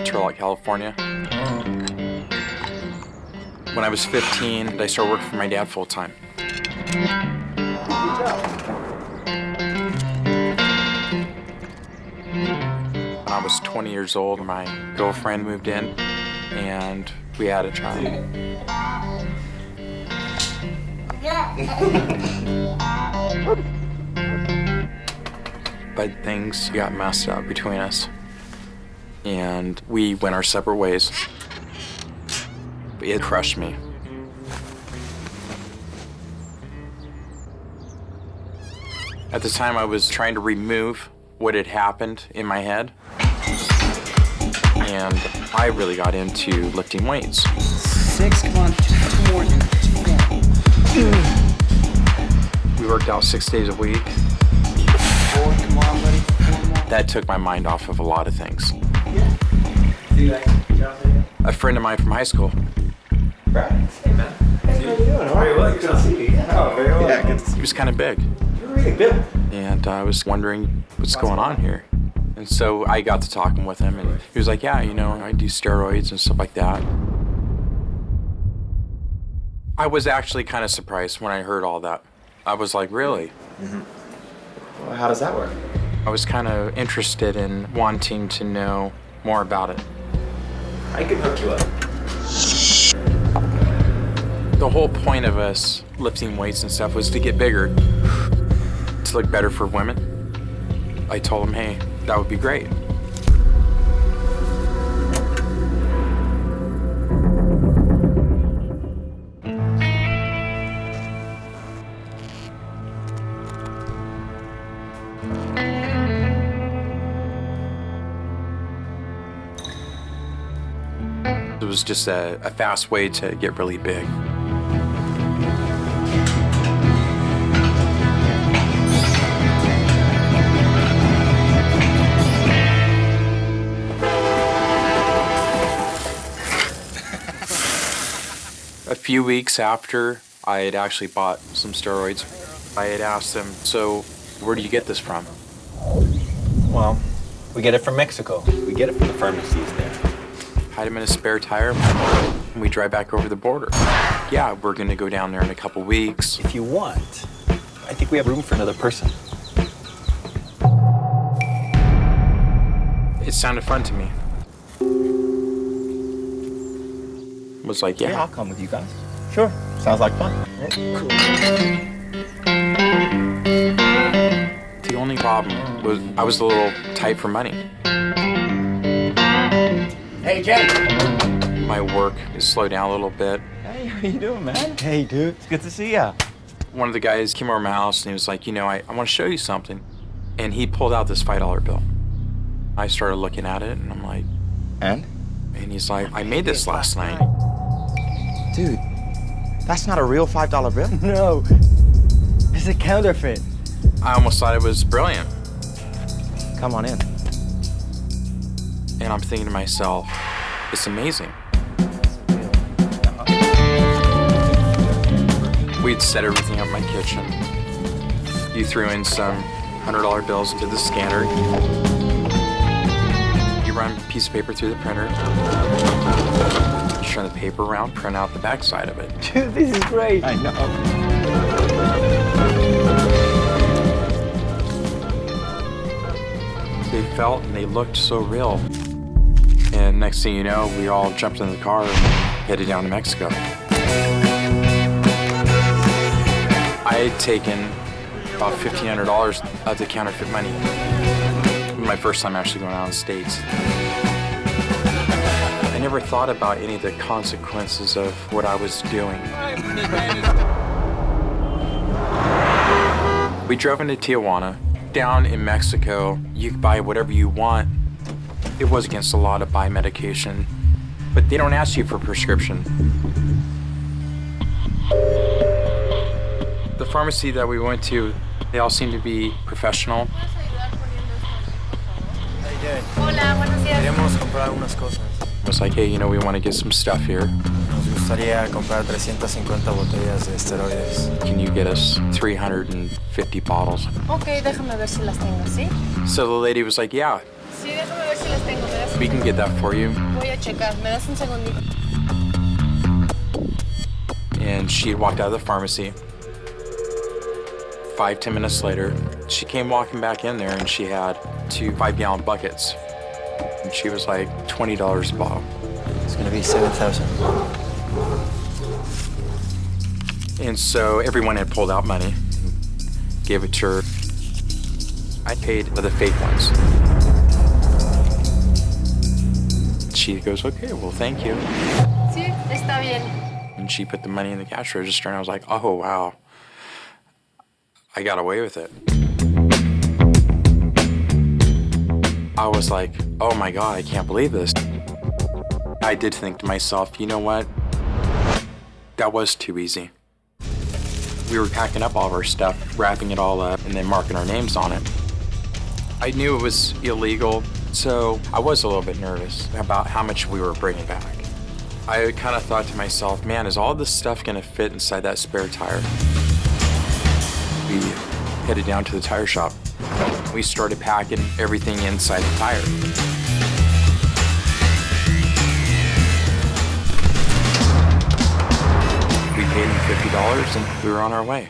Turlock, California. When I was 15, I started working for my dad full-time. When I was 20 years old, my girlfriend moved in, and we had a child. But things got messed up between us, and we went our separate ways. It crushed me. At the time, I was trying to remove what had happened in my head, and I really got into lifting weights. 6, come on, 2 more. We worked out 6 days a week. 4, come on, buddy. 4 more. That took my mind off of a lot of things. Yeah. Do you like job there? A friend of mine from high school, Brad. Hey, man. Hey, how you doing? Very well. Good to see you. Oh, very well. Yeah, good to see you. he was kind of big, You're really big. and I was wondering what's going on here. And so I got to talking with him, and he was like, yeah, you know, I do steroids and stuff like that. I was actually kind of surprised when I heard all that. I was like, really? Well, how does that work? I was kind of interested in wanting to know more about it. I can hook you up. The whole point of us lifting weights and stuff was to get bigger, to look better for women. I told him, hey, that would be great. It was just a fast way to get really big. A few weeks after I had actually bought some steroids, I had asked him, so where do you get this from? Well, we get it from Mexico. We get it from the pharmacies there. Had him in a spare tire, and we drive back over the border. Yeah, we're gonna go down there in a couple weeks. If you want, I think we have room for another person. It sounded fun to me. Was like, Yeah, yeah. I'll come with you guys. Sure. Sounds like fun. Cool. The only problem was I was a little tight for money. Hey, Jay. My work has slowed down a little bit. Hey, how you doing, man? Hey, dude. It's good to see ya. One of the guys came over my house and he was like, you know, I want to show you something. And he pulled out this $5 bill. I started looking at it and I'm like, And? and he's like, I made this last night. Dude, that's not a real $5 bill. No, it's a counterfeit. I almost thought it was brilliant. Come on in. And I'm thinking to myself, it's amazing. We'd set everything up in my kitchen. You threw in some $100 bills into the scanner. You run a piece of paper through the printer. You turn the paper around, print out the back side of it. Dude, this is great. I know. They felt and they looked so real. And next thing you know, we all jumped in the car and headed down to Mexico. I had taken about $1,500 of the counterfeit money. My first time actually going out of the States. I never thought about any of the consequences of what I was doing. We drove into Tijuana. Down in Mexico, you could buy whatever you want. It was against the law to buy medication, but they don't ask you for a prescription. The pharmacy that we went to, they all seemed to be professional. How you doing? Hola, buenos días. Queremos comprar unas cosas. It was like, hey, you know, we want to get some stuff here. Nos gustaría comprar 350 botellas de esteroides. Can you get us 350 bottles? Ok, déjame ver si las tengo, ¿sí? So the lady was like, yeah. Sí, de déjame ver si las tengo. ¿Me das? We can get that for you. Voy a checar. ¿Me das un segundito? And she had walked out of the pharmacy. 5-10 minutes later, she came walking back in there and she had 2 5-gallon buckets. And she was like, $20 a bottle. It's gonna be 7,000. And so everyone had pulled out money, gave it to her. I paid for the fake ones. She goes, okay, well, thank you. Sí, está bien. And she put the money in the cash register, and I was like, oh, wow. I got away with it. I was like, oh my God, I can't believe this. I did think to myself, you know what? That was too easy. We were packing up all of our stuff, wrapping it all up, and then marking our names on it. I knew it was illegal, so I was a little bit nervous about how much we were bringing back. I kind of thought to myself, man, is all this stuff gonna fit inside that spare tire? We headed down to the tire shop. We started packing everything inside the tire. We paid him $50 and we were on our way.